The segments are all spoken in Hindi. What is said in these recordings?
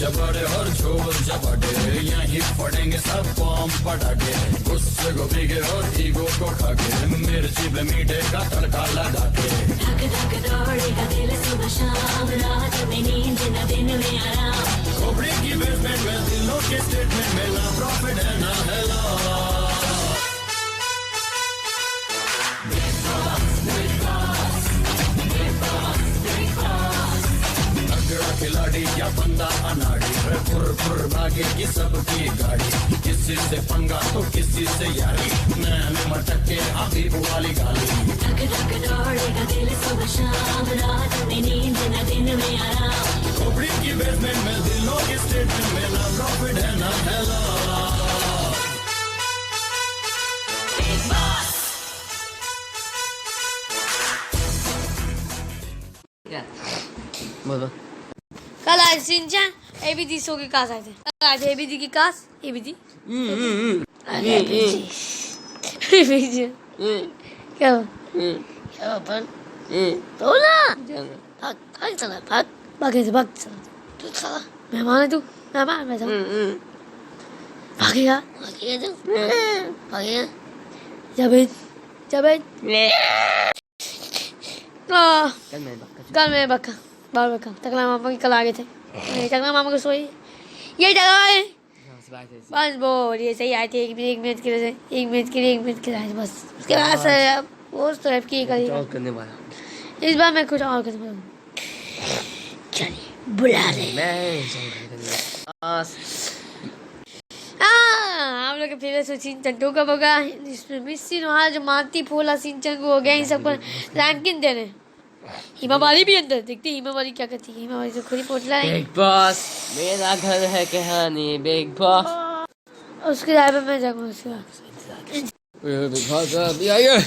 चबड़े और झोल झपटे, यहीं पड़ेंगे सब बम पटाखे। गुस्से को भीगे और ईगो को खाके, मिर्ची पे मीठे का तड़का लगा के। धक धक दौड़ेगा दिल सुबह शाम, रात में नींद न दिन में आराम। खोपड़ी की बेसमेंट में दिलों के स्टेटमेंट में ना प्रॉफिट है ना है लॉस। खिलाड़ी या बंदा अनाड़ी, फुर फुर भागेगी सबकी गाड़ी। किसी से पंगा तो किसी से यारी, नैन मटक के अभी वाली गाली। धक धक दौड़ेगा दिल सुबह शाम, रात में नींद न दिन में आराम। खोपड़ी की बेसमेंट में दिलों के स्टेटमेंट में ना प्रॉफिट है ना है लॉस। बोलो। कल आए सिंचन एबीडी शो के कास आए थे। कल आए थे एबीडी की कास। एबीडी क्या क्या अपन बोला भाग भाग चला भाग भागे से भाग चला। तू चला मेहमान है तू, मेहमान बैठा भागेगा भागेगा तू भागेगा जबेन जबेन कल मैं कल मैं बक्का बाल बक्का टकला मामा की कल आ गए थे। टकला मामा को सोई ये जगह है बस बोल ये सही आए थे। एक मिनट के लिए एक मिनट के लिए आए थे बस। उसके बाद से अब वो तो अब की करेगा करने वाला इस बार मैं कुछ और करने वाला हूँ। चलिए बुला ले हम लोग के फेवरेट सिंचन टू कब होगा। इसमें मिस्सी वहाँ जो मारती फूला सिंचन को हो गया इन सबको रैंकिंग देने। हिमा वाली भी अंदर देखती हिमा वाली क्या करती है। हिमा वाली तो खुद ही पोटला है। बिग बॉस मेरा घर है कहानी बिग बॉस। उसके राय पे मैं जाऊंगा उसके बाद। बिग बॉस अभी आइए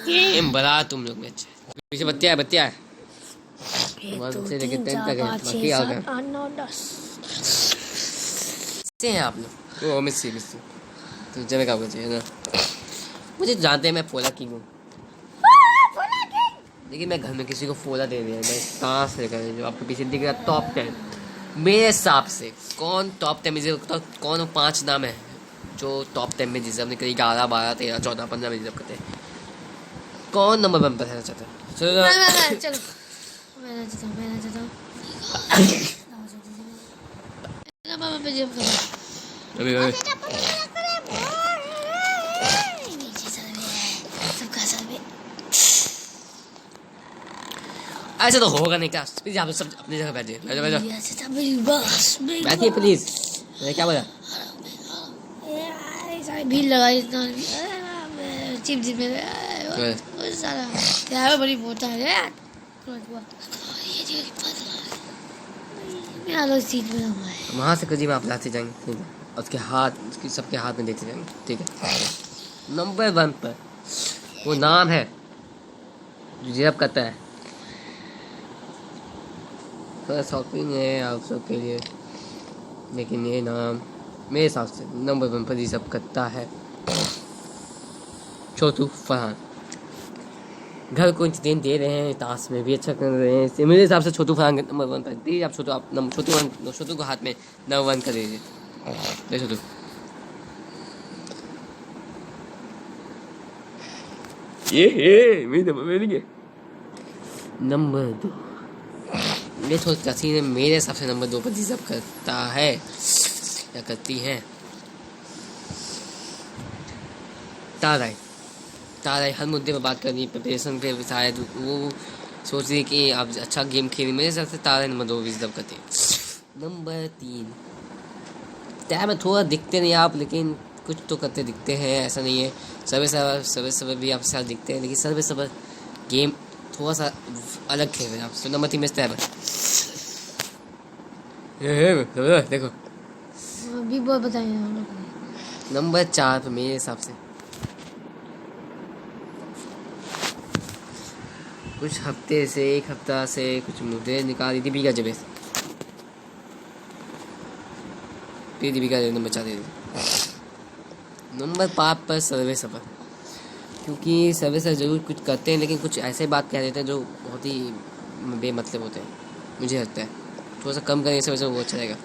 गेम बड़ा तुम लोग में पीछे बत्तियाँ बत्तियाँ से लेके 10 तक है बाकी आ गए से हैं आप लोग। वो मिस्सी तो जमे का चाहिए ना मुझे जानते हैं मैं फोला किंग हूँ लेकिन मैं घर में किसी को फोला दे दिया। मैं कहाँ से लेकर जो आपके पीछे दिख रहा टॉप 10 मेरे हिसाब से कौन टॉप 10 में से कौन 5 नाम है जो टॉप 10 में डिजर्व नहीं करी। 11 12 13 14 15 में डिजर्व करते हैं। कौन नंबर 1 पर रहना चाहता है। चलो चलो मैं चाहता हूँ मामा पे जब अभी ऐसा तो होगा नहीं क्या। प्लीज आप सब अपनी जगह बैठिए बैठिए प्लीज। मैंने क्या बोला भीड़ लगाई इतना चिप चिप में सारा यार बड़ी मोटा है यार। मेरा लोग सीट में लगा है वहाँ से करीब आप लाते जाएंगे उसके हाथ उसके सबके हाथ में देखते जाएंगे ठीक है। नंबर 1 पर वो नाम है जो डिजर्व करता है। थोड़ा शॉकिंग है आप सब के लिए लेकिन ये नाम मेरे हिसाब से नंबर 1 पर डिजर्व करता है छोटू फरहान। घर को इंतजाम दे रहे हैं टास्क में भी अच्छा कर रहे हैं। मेरे हिसाब से छोटू फरहान नंबर 1 पर दीजिए आप छोटू को हाथ में नंबर 1 कर दीजिए। छोटू ये नंबर 2 ये छोटी कसी ने मेरे हिसाब से नंबर 2 पर डिजर्व करता है या करती हैं। ताराई हर मुद्दे पर बात करनी प्रिपरेशन पे शायद वो सोच रही कि आप अच्छा गेम खेलें। मेरे हिसाब से ताराई नंबर 2 डिजर्व करती है। नंबर 3 टाइम में थोड़ा दिखते नहीं आप लेकिन कुछ तो करते दिखते हैं ऐसा नहीं है। सर्वे भी आप साथ दिखते हैं लेकिन सर्वे गेम थोड़ा सा अलग खेल रहे हैं आप। तो नंबर 3 में स्टैब देखो अभी बहुत बताइए हम लोग। नंबर 4 पे मेरे हिसाब से कुछ हफ्ते से एक हफ्ता से कुछ मुद्दे निकाल दी दीपिका जबे दीपिका नंबर 4 दे दी। नंबर 5 पर सर्वे सफर क्योंकि सर्वे सर जरूर कुछ करते हैं लेकिन कुछ ऐसे बात कह देते हैं जो बहुत ही बेमतलब होते हैं मुझे लगता है। थोड़ा सा कम करें इस वजह से वो अच्छा रहेगा।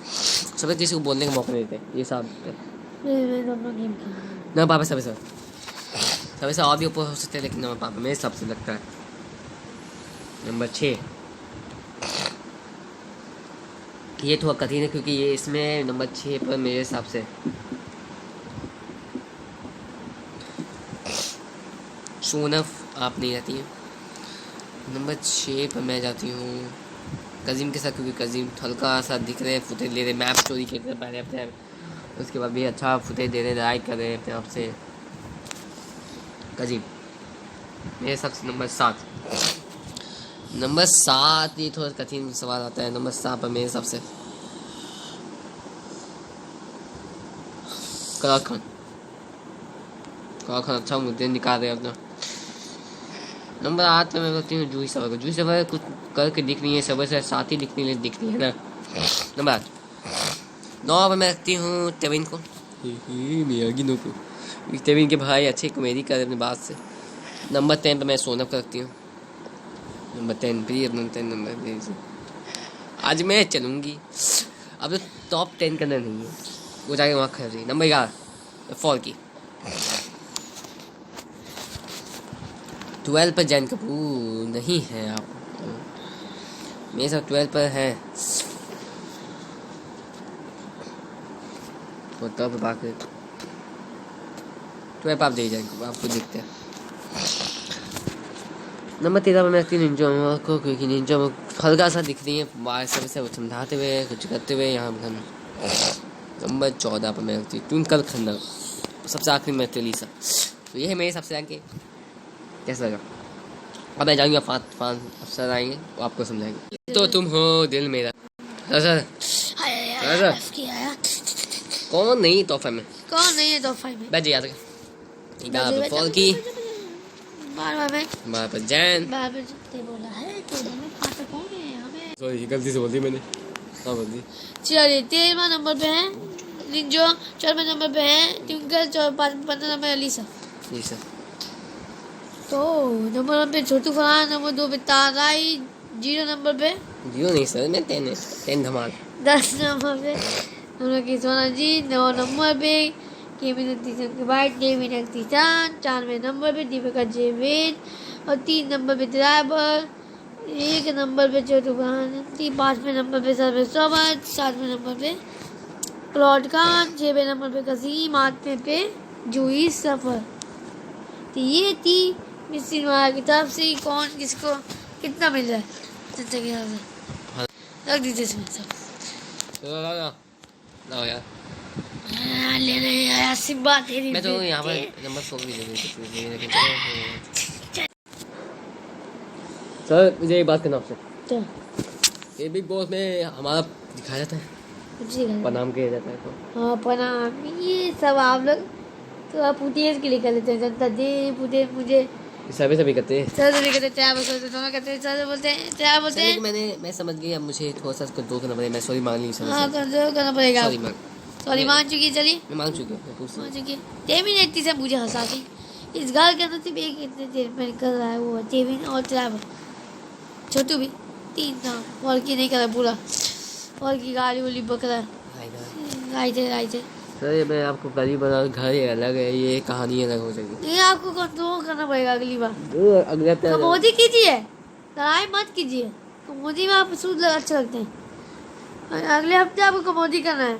सब किसी को बोलने का मौका नहीं देते ये सब मैं दोनों गेम खेलूंगा। ना पापा सब ऐसा और भी ऊपर हो सकते हैं लेकिन ना पापा मेरे हिसाब से लगता है नंबर 6 ये थोड़ा कठिन है क्योंकि ये इसमें नंबर 6 पर मेरे हिसाब से सोनफ आप नहीं जाती हैं। नंबर 6 पर मैं जाती हूँ कजीम के साथ क्योंकि कजीम हल्का सा दिख रहे हैं फुटेज ले रहे हैं मैप चोरी खेल रहे हैं पहले अपने उसके बाद भी अच्छा फुटेज दे रहे हैं लाइक कर रहे हैं अपने आप से। कजीम मेरे हिसाब से नंबर 7 ये थोड़ा कठिन सवाल आता है। नंबर 7 पर मेरे हिसाब से कलार खान अच्छा मुद्दे निकाल रहे हैं अपना। नंबर 8 पे मैं बोलती हूँ जूही सफर कुछ करके दिख रही है सबर से साथ ही दिख रही है ना। नंबर 8 9 पे मैं रखती हूँ तेविन को तेविन के भाई अच्छी कॉमेडी कर अपनी बात से। नंबर 10 पे मैं सोनम का रखती हूँ। नंबर 10 प्लीज अपना 10 नंबर प्लीज। आज मैं चलूँगी अब तो टॉप 10 करना नहीं है वो जाके वहाँ खरीदी। नंबर 11 फॉल की 12 पर जैन कपूर नहीं है आप मेरे साथ 12 पर है तो तब बाकी 12 आप दे जाएंगे आपको देखते हैं। नंबर 13 पर मैं रखती हूँ निंजा को क्योंकि निंजा हल्का सा दिख रही है बाहर सब से समझाते हुए कुछ करते हुए यहाँ हम। नंबर 14 पर मैं रखती हूँ ट्विंकल खन्ना सबसे आखिरी में तेलीसा। तो ये है मेरे सबसे आगे कैसा लगा। अब मैं जाऊँगा 5 अफसर आएंगे वो आपको समझाएंगे। तो तुम हो दिल मेरा सर कौन नहीं तोहफे में कौन नहीं है तोहफा में बैठ याद फॉल की बार पर जैन बोला है तो पापा कौन है हमें सॉरी गलती से बोल दी मैंने हाँ बोल दी। चलिए 13वां नंबर पे है निंजो 14वें नंबर पे है ट्विंकल 15 नंबर अलीसा। तो नंबर 1 पे छोटू फरहान नंबर 2 पे ताराई 0 नंबर पे 0 नहीं सर मैं 10 धमाल 10 नंबर पे हम लोग की सोना जी 9 नंबर पे केविन अक्तीसन के बाद केविन अक्तीसन 4वें नंबर पे दीपिका जेवेद और 3 नंबर पे ड्राइवर 1 नंबर पे छोटू फरहान 5वें नंबर पे सरवे सोबत 7वें नंबर पे क्लॉड खान 6वें नंबर पे कसीम 8वें पे जूही सफर। तो ये थी मिस सिनेमा की तरफ से कौन किसको कितना मिल रहा है रख दीजिए इसमें सब यार लेने आया सिब्बा तेरी मैं तो यहाँ पर नंबर 4 भी दे लेकिन सर मुझे एक बात करना आपसे। तो ये बिग बॉस में हमारा दिखाया जाता है प्रणाम किया जाता है तो हाँ प्रणाम ये सब आप लोग तो आप पुटेज के लिए कर लेते हैं जनता दे पुटेज मुझे सभी करते हैं सर भी कहते हैं दोनों कहते हैं सर बोलते हैं क्या बोलते हैं मैं समझ गई अब मुझे थोड़ा सा दो करना पड़ेगा मैं सॉरी मान ली हाँ करना पड़ेगा सॉरी मान चुकी चलिए मैं मान चुकी हूँ मान चुकी तेविन इतनी से मुझे हंसाती इस घर के अंदर सिर्फ एक इतने देर में कर रहा है वो तेविन और ड्राइवर छोटू भी 3 नाम और की नहीं कर रहा पूरा और की गाड़ी वाली बकरा गाय थे सर मैं आपको गरीब बना घर ही अलग है ये कहानी अलग हो जाएगी। नहीं आपको कंट्रोल करना पड़ेगा अगली बार अगले हफ्ते कमोदी कीजिए लड़ाई मत कीजिए कमोदी में आप सूद अच्छे लगते हैं अगले हफ्ते आपको कमोदी करना है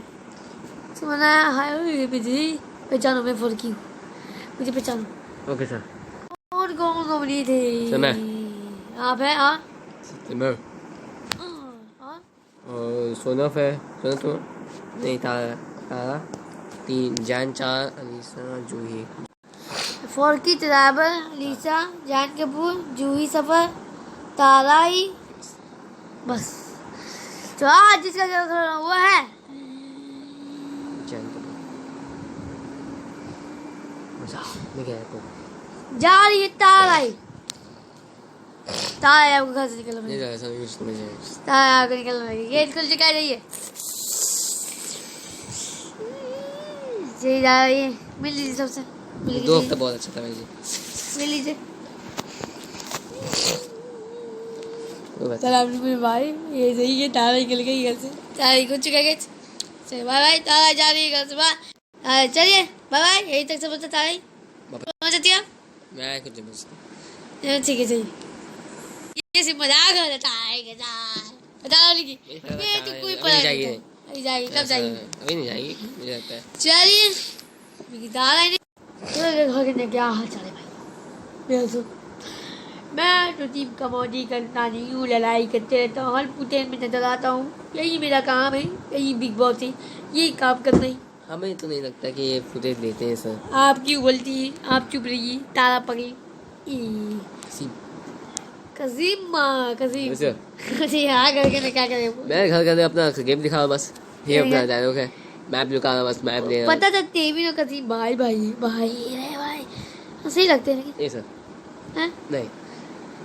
सुना है हाय बिजली पहचानो मैं फुर्की हूँ मुझे पहचानो। ओके सर और कौन कमोदी थे समय आप है हाँ और सोनफ है सोना तो नहीं तारा 3 जान 4 अलीसा जूही फॉर्की ड्राइवर अलीसा जान कपूर जूही सफर ताराई बस तो आज जिसका जो हुआ है जान कपूर मैं क्या है जा रही है ताराई ताराई आपको घर से निकलना नहीं ऐसा नहीं कुछ नहीं है ताराई आपको निकलना है गेट खुल चुका है जाइए जा रही है मिल लीजिए सबसे 2 हफ्ता बहुत अच्छा था भाई जी मिल लीजिए कोई बात सलाम मेरे भाई, ये सही है, तारा निकल गई घर से, तारा कुछ चुका गया। चलिए बाय बाय, तारा जा रही है घर से बाहर। चलिए बाय बाय, यही तक से बोलता तारा ही पहुंच जाती है। मैं कुछ नहीं पूछता। ठीक है चलिए, ये सिर्फ मजाक हो रहा है के साथ बता रहा की ये तो कोई पता नहीं जाएगी अभी जाएगी, कब जाएगी? अभी नहीं जाएगी मुझे लगता है। चलिए दादा ही नहीं, क्या हाल चाल है भाई मेरा? तो मैं तो टीम कमौजी करता नहीं हूँ, लड़ाई करते रहता हूँ, हर पुटेन में नजर आता हूँ, यही मेरा काम है, यही बिग बॉस है, यही काम करना ही। हमें तो नहीं लगता कि ये फुटेज देते हैं सर। आप क्यों बोलती है? आप चुप रहिए, तारा पकड़ी कसीम कसीम जी हाँ करके मैं क्या करें? मैं घर कर अपना गेम दिखा रहा बस, ये अपना डायलॉग है, मैप लुका रहा बस, मैप ले पता था तेवी तो कसीम भाई भाई भाई रे भाई सही लगते हैं ये सर हैं?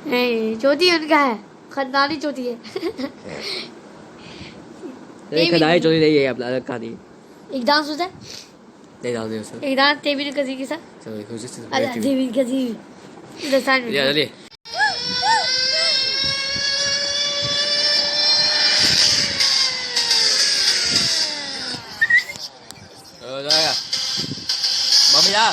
नहीं चौथी उनका है, खानदानी चौथी है। खदाई चोरी नहीं है अपना अलग कहानी। एक डांस होता है, नहीं डाल दे सर। एक डांस तेवी ने कसी के साथ, चलो खुशी से अरे तेवी कसी इधर साइड में चलिए जाएगा मम्मी जा।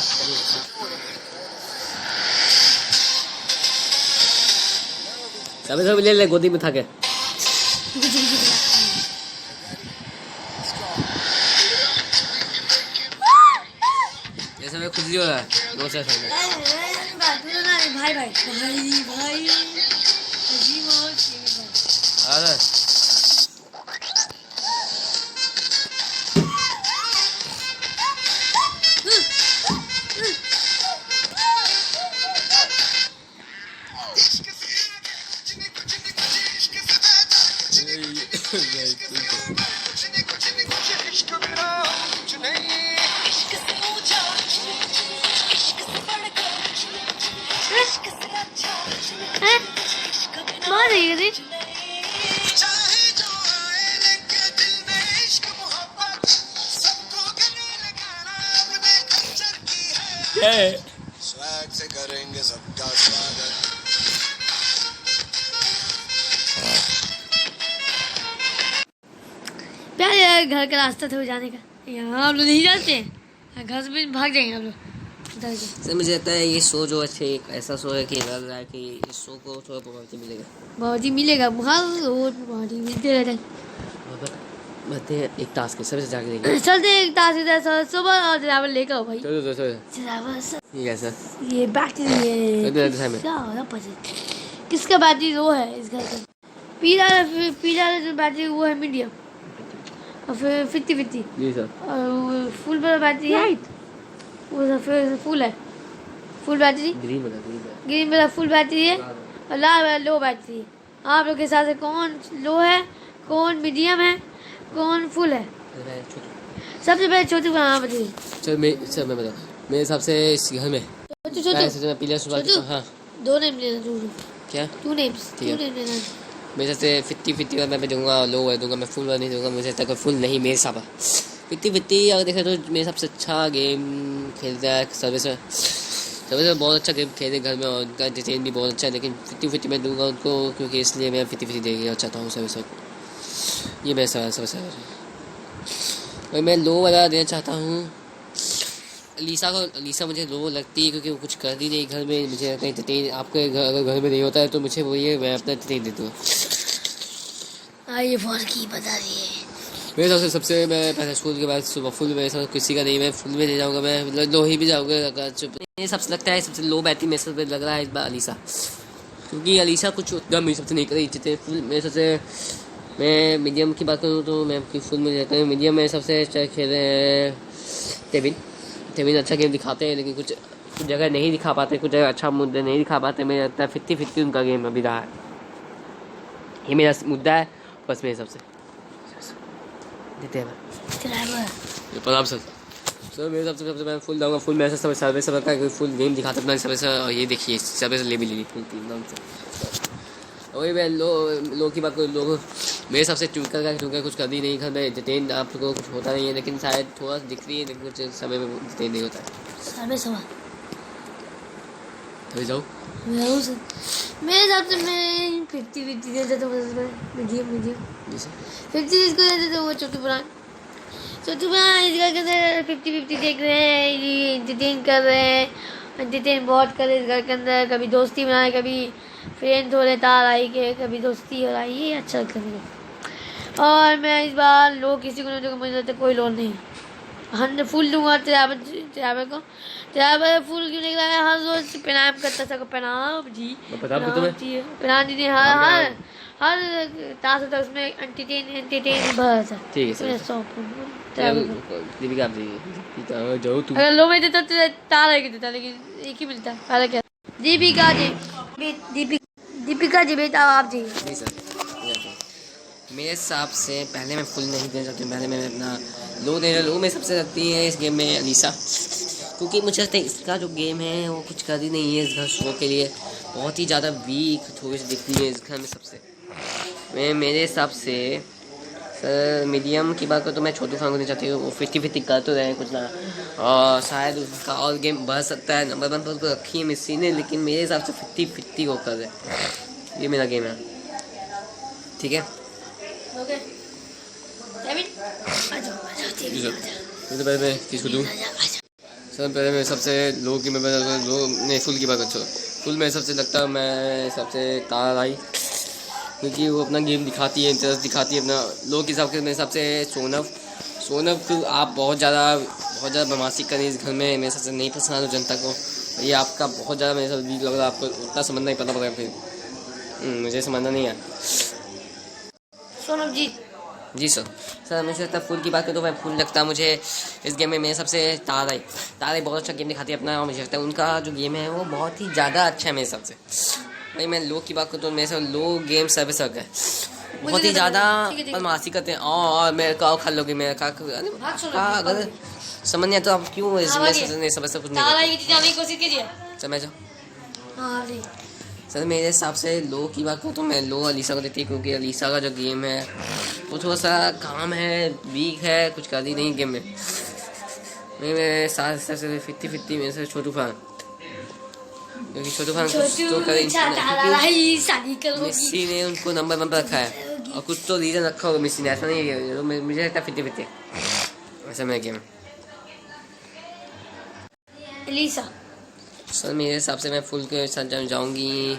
सब ले ले गोदी में था के जैसे मैं खुद ही हो रहा है दो से भाई भाई भाई भाई अरे बहुत है ये स्वैग से करेंगे सबका स्वागत। प्यार यार, घर का रास्ता था जाने का, यहाँ हम लोग नहीं जाते हैं, घर से भी भाग जाएंगे हम लोग। सर मुझे लगता है ये शो जो अच्छे एक ऐसा शो है कि लग रहा है कि इस शो को थोड़ा प्रॉपर्टी मिलेगा। बहुत ही मिलेगा, हर रोज बहुत ही मिलते रहते हैं। बताते हैं एक टास्क है, सबसे जाके देखेंगे। चलते हैं एक टास्क इधर सुबह और ड्राइवर लेकर आओ भाई। चलो ड्राइवर सर ये कैसा ये बैटरी है क्या हो रहा पता किसका बैटरी वो है इस घर का? पीला जो बैटरी वो है मीडियम, और फिर 50-50 जी सर, और फुल वाला बैटरी है वो फिर फुल है, फुल बैटरी ग्रीन वाला फुल बैटरी है, और लाल वाला लो बैटरी है। आप लोग के हिसाब से कौन लो है, कौन मीडियम है, कौन फुल है? सबसे पहले छोटी हाँ बताइए। सर मैं बता मेरे हिसाब से इस घर में छोटू पीला सुबह हाँ दो नेम लेना तू क्या टू नेम्स लेना मेरे हिसाब से 50-50 वाला मैं दूंगा, लो है दूंगा, मैं फुल वाला नहीं दूंगा। मुझे तक फुल नहीं मेरे हिसाब 50-50 अगर देखें तो मेरे हिसाब से अच्छा गेम खेलता है सर्विस में बहुत अच्छा गेम खेलते घर में, और उनका एंटरटेन भी बहुत अच्छा है, लेकिन 50-50 मैं दूंगा उनको, क्योंकि इसलिए मैं 50-50 देना चाहता हूँ सर्विस। ये मेरा सवाल सबसे और मैं लो वाला देना चाहता हूँ अलीसा मुझे लो लगती है, क्योंकि वो कुछ कर ही नहीं घर में। मुझे कहीं एंटरटेन आपके अगर घर में नहीं होता है तो मुझे वो ये मैं अपना एंटरटेन देता हूँ। ये फर्क ही बता दिए मेरे हिसाब से सबसे मैं पहले स्कूल के बाद सुबह फुल मेरे साथ किसी का नहीं, मैं फुल में ले जाऊँगा, मैं लो ही भी जाऊँगा अगर चुप। मुझे सबसे लगता है सबसे लो बैटरी मेरे साथ लग रहा है इस बार अलीसा, क्योंकि अलीसा कुछ उतना मेरे सबसे नहीं कर रही जितने फुल मेरे सबसे। मैं मीडियम की बात करूँ तो मैं फुल में जाता हूँ। मीडियम में सबसे अच्छा खेल रहे हैं तेविन अच्छा गेम दिखाते हैं, लेकिन कुछ जगह नहीं दिखा पाते, कुछ जगह अच्छा मुद्दा नहीं दिखा पाते। मुझे लगता है 50-50 उनका गेम अभी रहा है, ये मेरा मुद्दा है बस मेरे सबसे देते हैं प्रणाम सर। सर मेरे सबसे मैं फुल दूँगा, फुल मेरे से सर्वे सब का फुल गेम दिखाता अपना सर्वे से। और ये देखिए सर्वे से ले भी ली फुल 3 नाम से। वही मैं लो की बात करूँ, लोग मेरे सबसे ट्विंकल कुछ कर दी नहीं घर में एंटरटेन आप लोगों को कुछ होता नहीं है, लेकिन शायद थोड़ा दिख रही है, लेकिन कुछ समय में एंटरटेन नहीं होता है। सर्वे सवाल जाओ मेरे हिसाब से मैं 50-50 दे देता हूँ, मीडियम जी सर 50 इसको दे देता हूँ। वो छोटू पुरान इसका कहते हैं 50-50 देख रहे हैं, ये एंटरटेन कर रहे हैं, एंटरटेन बहुत कर रहे हैं इस घर के अंदर। कभी दोस्ती बनाए, कभी फ्रेंड हो रहे तार आई के, कभी दोस्ती हो रहा है, ये अच्छा कर रहे हैं। और मैं इस बार लोग किसी को नहीं दूँगा, मुझे लगता है कोई लोन नहीं। हम फूल दूंगा ड्राइवर को। ड्राइवर फूल क्यों निकला है? हर रोज प्रणाम करता सबको, प्रणाम जी प्रणाम जी हर तास तक उसमें एंटरटेन भरा था। ठीक है सर दीपिका आप जाओ तू। अगर लो में देता तो तार है देता, लेकिन एक ही मिलता है क्या। दीपिका जी बेटा आप जी। जी सर मेरे हिसाब से पहले मैं फुल नहीं देना चाहती हूँ, पहले मैं अपना लो देना। लो में सबसे लगती है इस गेम में अलीसा, क्योंकि मुझे लगता है इसका जो गेम है वो कुछ कर ही नहीं है इस घर शो के लिए। बहुत ही ज़्यादा वीक थोड़ी सी दिखती है इस घर में सबसे। मैं मेरे हिसाब से सर मीडियम की बात करूँ तो मैं छोटू खान को नहीं चाहती हूँ। वो 50-50 कर तो रहे कुछ ना, और शायद उसका और गेम बढ़ सकता है। नंबर 1 पर उसको रखी है मिस्सी ने, लेकिन मेरे हिसाब से 50-50 को कर रहे। ये मेरा गेम है, ठीक है। पहले मैं किसको दूँ सर? पहले मैं सबसे लो की मैं लो नहीं फुल की बात अच्छा फुल में सबसे लगता है मैं सबसे तारा आई, क्योंकि वो अपना गेम दिखाती है, इंटरेस्ट दिखाती है अपना। लो के हिसाब से मेरे हिसाब से सोनव को आप बहुत ज़्यादा बदमाशी करें इस घर में, मेरे हिसाब से नहीं पसंद आता जनता को। ये आपका बहुत ज़्यादा मेरे साथ वीक लग रहा है, आपको उतना समझना नहीं पता पड़ेगा फिर। मुझे समझना नहीं है सोनम जी सर मुझे लगता है फुल की बात करें तो मैं फुल लगता है मुझे इस गेम में। मेरे सबसे तारा बहुत अच्छा गेम दिखाती है अपना, और मुझे लगता है उनका जो गेम है वो बहुत ही ज़्यादा अच्छा है मेरे हिसाब से। भाई मैं लो की बात करूँ तो मेरे से लो गेम सर्विस है, बहुत ही ज़्यादा बदमाशी करते हैं। और मेरे का खा लोगे मेरे का अगर समझ नहीं तो आप क्यों इसमें समझ कुछ नहीं समझ जाओ। सर मेरे हिसाब से लो की बात करूँ तो मैं लो अलीसा को देती, क्योंकि अलीसा का जो गेम है वो थोड़ा सा काम है, वीक है, कुछ कर ही नहीं गेम में। मेरे साथ से 50-50 मेरे से छोटू खान, क्योंकि छोटू खान कुछ तो कर मिस्सी ने उनको नंबर 1 पर रखा है, और कुछ तो रीज़न रखा होगा मिस्सी ने, ऐसा नहीं है। मुझे लगता है 50-50 ऐसा मेरा गेम। अलीसा सर मेरे हिसाब से मैं फुल के साथ जाऊँगी,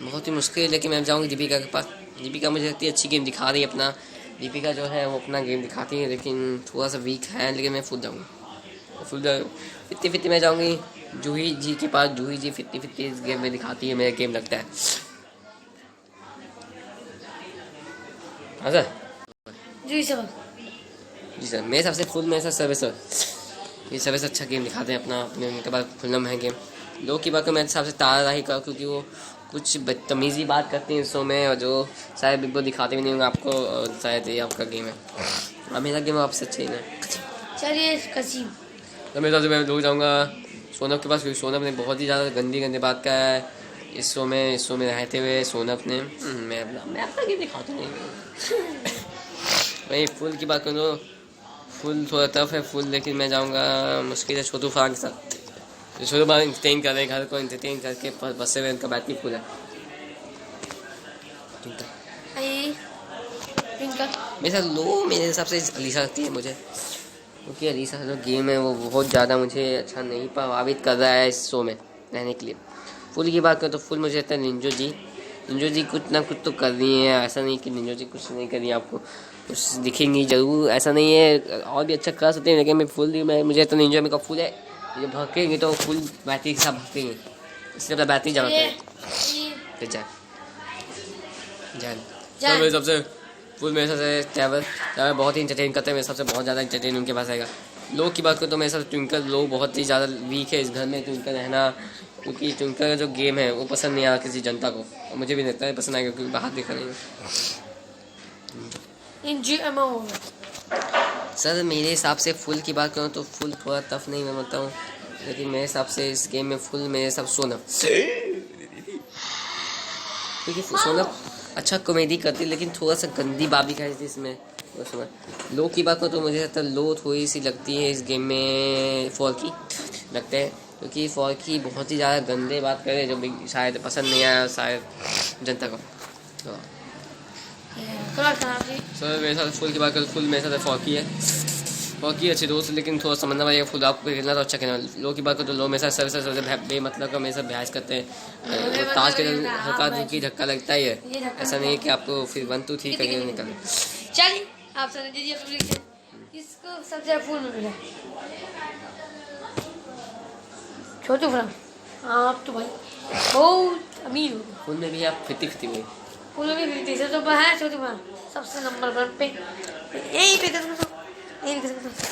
बहुत ही मुश्किल, लेकिन मैं जाऊँगी दीपिका के पास। दीपिका मुझे लगती है अच्छी गेम दिखा रही है अपना। दीपिका जो है वो अपना गेम दिखाती है, लेकिन थोड़ा सा वीक है, लेकिन मैं फुल जाऊँगी। फुल 50-50 में जाऊँगी जूही जी के पास। जूही जी 50-50 इस गेम में दिखाती है, मेरा गेम लगता है। हाँ सर जी सर मेरे हिसाब से फुल मेरे साथ सर्विस ये सर्विस अच्छा गेम दिखाते हैं अपना, अपने उनके बाद खुलना है गेम। लो की बात को मेरे हिसाब से तारा ही का, क्योंकि वो कुछ बदतमीजी बात करती हैं इस शो में, और जो शायद बिग बॉस दिखाते भी नहीं होंगे आपको, और शायद ये आपका गेम है। और मेरा गेम आपसे अच्छा ही ना। चलिए कसीम तो मेरे हिसाब से मैं लोग जाऊँगा सोनम के पास, क्योंकि सोनम ने बहुत ही ज़्यादा गंदी बात का है इस शो में रहते हुए। सोनम ने मैं अपना गेम दिखाता नहीं। वही फुल की बात करूँ तो फुल थोड़ा टफ है फुल, लेकिन मैं जाऊँगा मुश्किल है छोटू फान के साथ। छोटू फान इंटरटेन कर रहे हैं, घर को इंटरटेन करके बसे हुए, उनका बैटरी फुल है। मेरे साथ लो मेरे हिसाब से अलीसा लगती है मुझे, क्योंकि अलीसा जो गेम है वो बहुत ज़्यादा मुझे अच्छा नहीं प्रभावित कर रहा है इस शो में रहने के लिए। फुल की बात करें तो फुल मुझे लगता है निंजो जी कुछ ना कुछ तो कर रही है, ऐसा नहीं कि निंजो जी कुछ नहीं कर रही, आपको कुछ दिखेंगी ज़रूर, ऐसा नहीं है, और भी अच्छा कर सकते हैं। लेकिन मैं फुल मुझे तो निंजो में का फुल है, जो भड़केंगे तो फुल बैटरी के साथ भड़केंगे, इसलिए अपना बैटरी जमा करें जान। सबसे फुल मेरे सबसे ट्रैवल बहुत ही इंटरटेन करते हैं, मेरे सबसे बहुत ज़्यादा इंटरटेन उनके पास आएगा। लो की बात करूँ तो मेरे साथ ट्विंकल लो बहुत ही ज़्यादा वीक है इस घर में ट्विंकल रहना, क्योंकि ट्विंकल का जो गेम है वो पसंद नहीं आ रहा किसी जनता को, और मुझे भी लगता है पसंद आएगा, क्योंकि बाहर देखा नहीं। सर मेरे हिसाब से फुल की बात करूँ तो फुल थोड़ा टफ नहीं मैं मानता हूँ, लेकिन मेरे हिसाब से इस गेम में फुल मेरे हिसाब सोनम, क्योंकि सोनम अच्छा कॉमेडी करती है, लेकिन थोड़ा सा गंदी बाबी खाई थी इसमें। लो की बात करूँ तो मुझे लगता है लो थोड़ी सी लगती है इस गेम में फॉल की लगता है, क्योंकि फॉर्की बहुत ही ज़्यादा गंदे बात करे जो भी शायद पसंद नहीं आया शायद जनता को। सर मेरे साथ फुल की बात करें, फुल मेरे साथ फॉर्की है। फॉर्की अच्छी दोस्त लेकिन थोड़ा समझना पड़ेगा, फुल आपको खेलना तो अच्छा खेलना। लो की बात करो तो लो मेरे साथ सबसे बेमतलब का मेरे साथ बहस करते हैं। ताश के हल्का की धक्का लगता ही है, ऐसा नहीं है कि आपको फिर 1 2 3 करके निकले। चलिए आप समझ लीजिए किसको सबसे फूल में मिला। छोटू फ्राम आप तो भाई बहुत अमीर हो। फुल में भी आप 50-50 हुए। फूल में 50 से तो है छोटू फ्राम सबसे नंबर 1 पे यहीं पे कर सकता हूँ।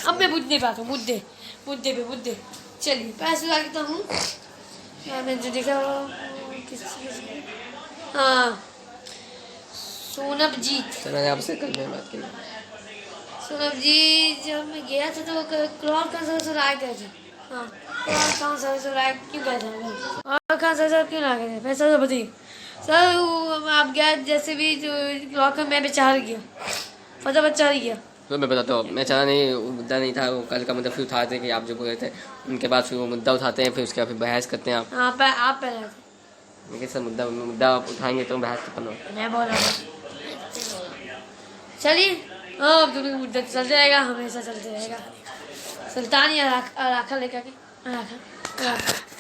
अब मैं मुद्दे पे आता हूँ, मुद्दे पे। चलिए पैसे लागता हूँ मैंने जो देखा हाँ सोनम जीत। सर मैंने आपसे कल में बात की। सोनम जी जब मैं गया था तो क्लॉक का सर आए गए थे। हाँ क्लॉक का सर आए क्यों गए थे और कहाँ सर क्यों आ गए थे पैसा तो बताइए सर। आप गया जैसे भी जो क्लॉक का मैं बेचार गया फटाफट चल गया। तो मैं बताता हूँ, मैं चाहा नहीं, वो मुद्दा नहीं था, वो कल का मुद्दा फिर उठाते हैं कि आप जो बोले थे उनके बाद फिर वो मुद्दा उठाते हैं, फिर उसके बाद फिर बहस करते हैं आप। हाँ आप पहले थे लेकिन सर मुद्दा आप उठाएंगे तो बहस तो करना। मैं बोल रहा हूँ चलिए हाँ अब तुम्हें मुद्दा चल जाएगा, हमेशा चलते रहेगा। सुल्तानिया राखा लेकर के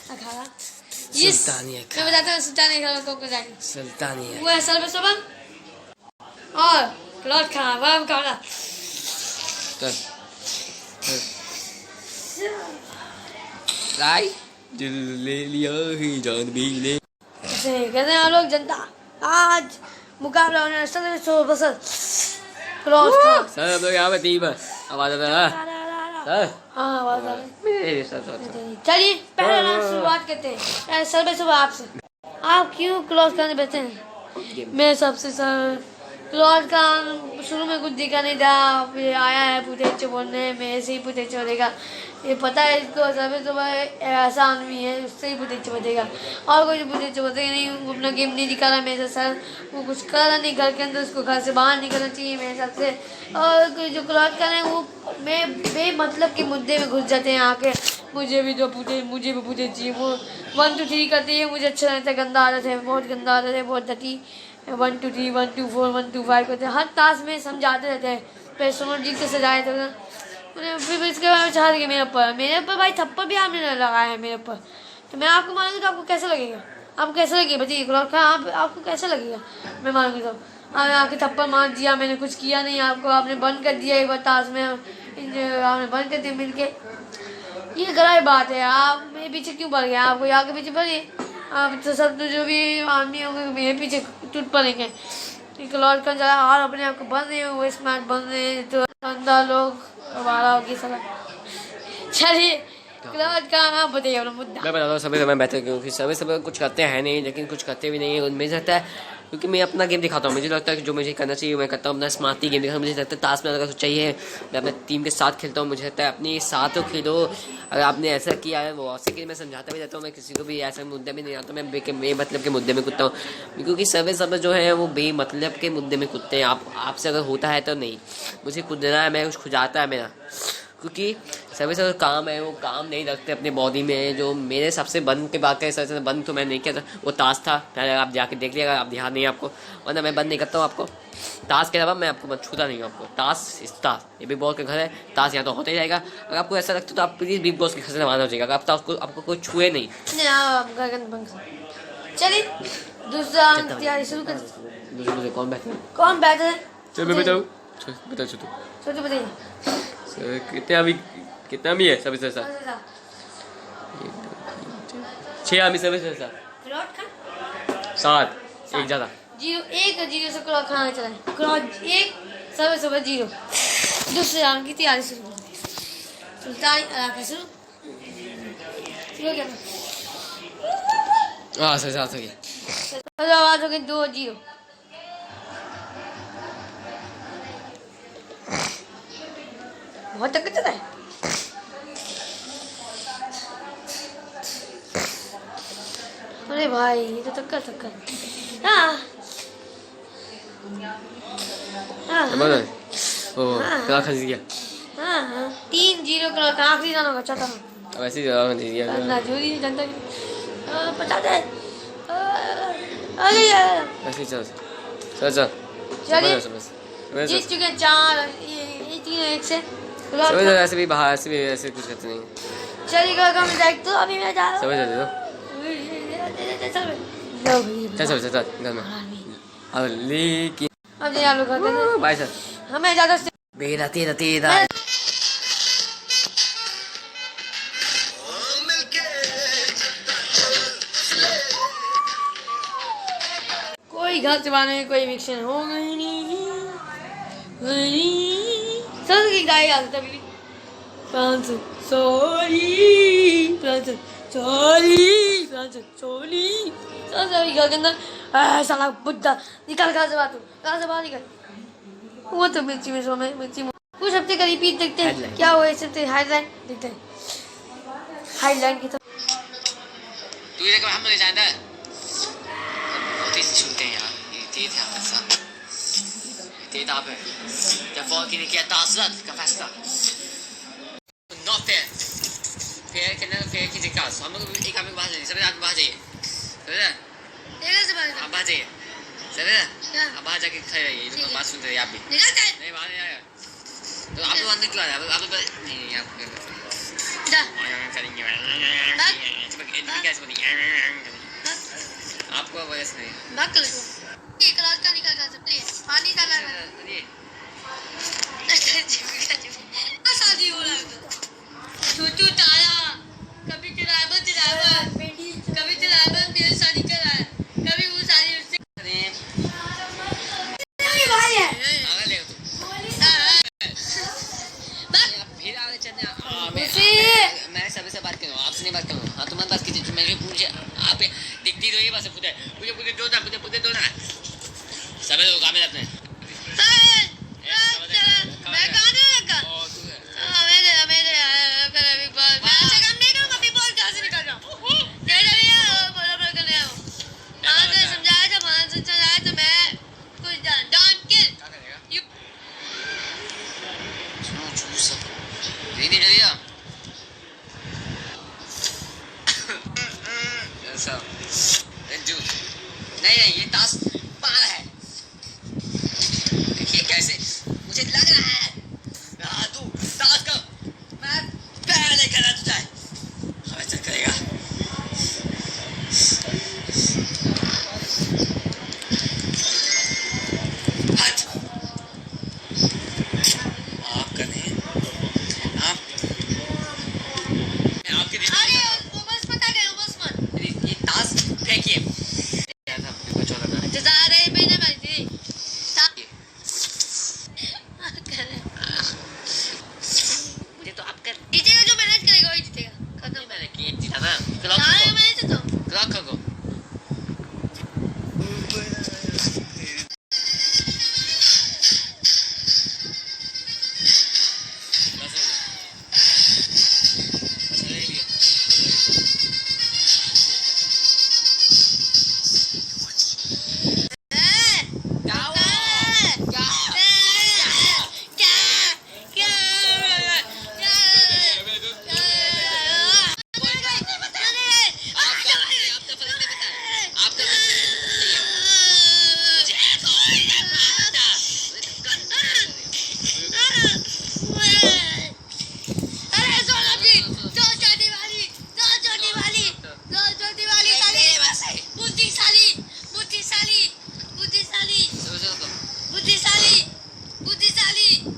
अखाड़ा मैं बताता हूँ सुल्तानिया को जाएंगे। सुल्तानिया वो है सर्व सुबह और क्लॉथ खाना वाह खाना राई दिल ले लिया ही जान भी ले। कहते हैं हम लोग जनता आज मुकाबला होने वाला सो बसर क्लॉथ खाना। सर हम लोग यहाँ पे टीम है, आवाज आता है सर। हाँ आवाज आ रही मेरे सर चलिए पहले राउंड शुरुआत करते हैं। सर्वे सुबह आपसे आप क्यों क्लॉथ खाने बैठे हैं? मैं सबसे सर क्लॉथ का शुरू में कुछ दिखा नहीं था, फिर आया है पुटेच बोलने में ऐसे ही पुटेच बनेगा। ये पता है इसको सबसे सुबह ऐसा आदमी है उससे ही पुटेच बनेगा और कोई पुटेच बनेगा नहीं। वो अपना गेम नहीं दिखा मेरे सर, वो कुछ कर रहा नहीं घर के अंदर, उसको घर से बाहर निकलना चाहिए मेरे हिसाब से। और जो क्लॉथ का है वो मैं बेमतलब के मुद्दे में घुस जाते हैं आके। मुझे भी पूछे चाहिए, वो 1 2 3 करते हैं, मुझे अच्छा लगता है। गंदा आदत है, बहुत गंदा आदत है, बहुत डटी। 1 2 3 1 2 4 1 2 5 करते हैं, हर ताश में समझाते रहते हैं। फिर सोनम जीत के सजाए थे फिर इसके बाद छाड़ गए मेरे ऊपर भाई थप्पड़ भी आपने लगाया है मेरे ऊपर। तो मैं आपको मारूंगी तो आपको कैसा लगेगा? आपको कैसा लगेगा बताइए क्लॉथ का आपको कैसा लगेगा? मैं मारूंगी तो आपने आके थप्पड़ मार दिया, मैंने कुछ किया नहीं आपको, आपने बंद कर दिया एक बार ताश में, आपने बंद कर दिया मिलके। ये गलत बात है, आप मेरे पीछे क्यों पड़ गए? आपको यहाँ के पीछे पड़िए, आप तो सब तो जो भी आदमी होंगे मेरे पीछे टूट पड़ेंगे। क्लॉथ का जरा और अपने आप को बन रहे हो, वो स्मार्ट बन रहे हैं तो अंदर लोग हमारा होगी सला। चलिए क्लॉथ का नाम बताइए अपना मुद्दा। मैं बताता हूँ सभी समय बेहतर क्योंकि सभी कुछ करते हैं नहीं, लेकिन कुछ करते भी नहीं है। उनमें रहता है क्योंकि मैं अपना गेम दिखाता हूँ, मुझे लगता है कि जो मुझे करना चाहिए मैं करता हूँ। अपना स्मार्टी गेम दिखाता हूँ, मुझे लगता है ताश में अगर चाहिए मैं अपने टीम के साथ खेलता हूँ। मुझे लगता है अपने साथ तो खेलो, अगर आपने ऐसा किया है वो ऐसे कि मैं समझाता भी रहता हूँ। मैं किसी को भी ऐसा मुद्दे में नहीं आता, मैं बेमतलब के मुद्दे में कूदता हूँ क्योंकि सब जो है वो बेमतलब के मुद्दे में कूदते हैं। आपसे अगर होता है तो नहीं, मुझे कूदना है, मैं कुछ खुजाता है मेरा, क्योंकि सभी से काम है वो काम नहीं रखते अपने बॉडी में। जो मेरे सबसे बंद के बात है सर बंद तो मैं नहीं किया था, वो ताश था, आप जाके देख लिएगा, आप ध्यान नहीं आपको, वरना मैं बंद नहीं करता हूँ आपको। ताश के अलावा मैं आपको छूता नहीं हूँ आपको। ताश ये बिग बॉस के घर है, ताश यहाँ तो होता ही रहेगा। अगर आपको ऐसा लगता है तो आप प्लीज़ बिग बॉस के घर से रवाना हो जाएगा, अगर आपको कोई छुए नहीं। चलिए दूसरा तैयारी शुरू कर। दूसरे कौन बैठे है? चल मैं बताऊँ, बता छोटू बताइए कितना भी है सभी से 6 आदमी सभी से 7 एक ज़्यादा 0 से क्लॉथ खाना चला क्लॉथ 1 सुबह 0। दूसरे राउंड की तैयारी शुरू कर दी। सुल्तान इलाका शुरू क्या? हाँ सर हो गया। आवाज हो गई 2-0। बहुत तक चला है। अरे भाई ये तो टक्कर हाँ क्या खरीद गया? हाँ 3-0 क्लॉथ आखिरी रन होगा चौथा। अब ऐसे ही जवाब दे दिया ना चोरी जनता की बता दे अरे यार ऐसे ही चल चल चल चलिए समझ जीत चुके 4 ये 3-1 से समझ ऐसे भी बाहर ऐसे भी ऐसे कुछ करते नहीं चलिए कम जाएगा तो अभी मैं जा समझ दे दो चल चल चल घर में अब लेकिन अब ये आप लोग करते हैं बाय सर हमें ज्यादा से मेरा तेरा तेरा कोई घर से बाहर नहीं कोई इविक्शन हो गई नहीं सर की गाय आ तभी France sorry France sorry France sorry sir सभी घर के अंदर साला बुद्धा निकल कहाँ से बात हो कहाँ से बाहर निकल वो तो मिर्ची में सो में मिर्ची में कुछ हफ्ते का रिपीट देखते हैं क्या हुआ इस हफ्ते हाईलाइन देखते हैं हाईलाइन की तो तू ये कब हम नहीं जानता बहुत ही छूटते हैं यार ये तेज है आपका साथ तेज आप है जब फॉल की नहीं किया तासरत का फैसला नॉट फेयर फेयर करना फेयर की जिक्र हम लोग एक आदमी के पास जाइए सभी आदमी बाहर जाइए समझे आप बाहर जाइए समझे आप बाहर जाके खड़े रहिए ये लोग बात सुनते रहिए आप भी नहीं बाहर नहीं आएगा तो आप लोग अंदर क्यों आ रहे हैं आप लोग नहीं आप करेंगे कैसे बनेंगे आपको वजह से नहीं भाग कर लो एक क्लास का निकल जा प्लीज पानी डाला है शादी हो रहा है छोटू तारा कभी ड्राइवर कभी ड्राइवर मेरे शादी कर रहा है कभी वो शादी उससे नहीं भाई है आगे ले तू फिर आगे चलने मैं सभी से बात करूँ आपसे नहीं बात करूँ हाँ तुम्हारी बात कीजिए मेरे पूछे आप दिखती तो ये बात पूछे मुझे दो ना मुझे दो ना सभी लोग काम में अपने मैं कहाँ लगा मेरे अच्छा काम नहीं करूँगा अभी बोल कहाँ से निकल जाऊँ बराबर कर ले आओ समझाया था तो मैं कुछ डोंट किल यू नहीं चलिए नहीं ये ताश पार है देखिए कैसे मुझे लग रहा है तू ताश का मैं पहले खेला तुझे हमें चल करेगा हट आपका नहीं आप मैं आपके दिन अरे वो बस पता गया बस मत ये ताश फेंकिए इंतजार है मैंने मर्जी मुझे तो आप कर जीतेगा जो मैनेज करेगा वही जीतेगा खत्म मैंने किए जीता था क्लॉक हाँ मैं जीता हूँ क्लॉक को बुद्धिशाली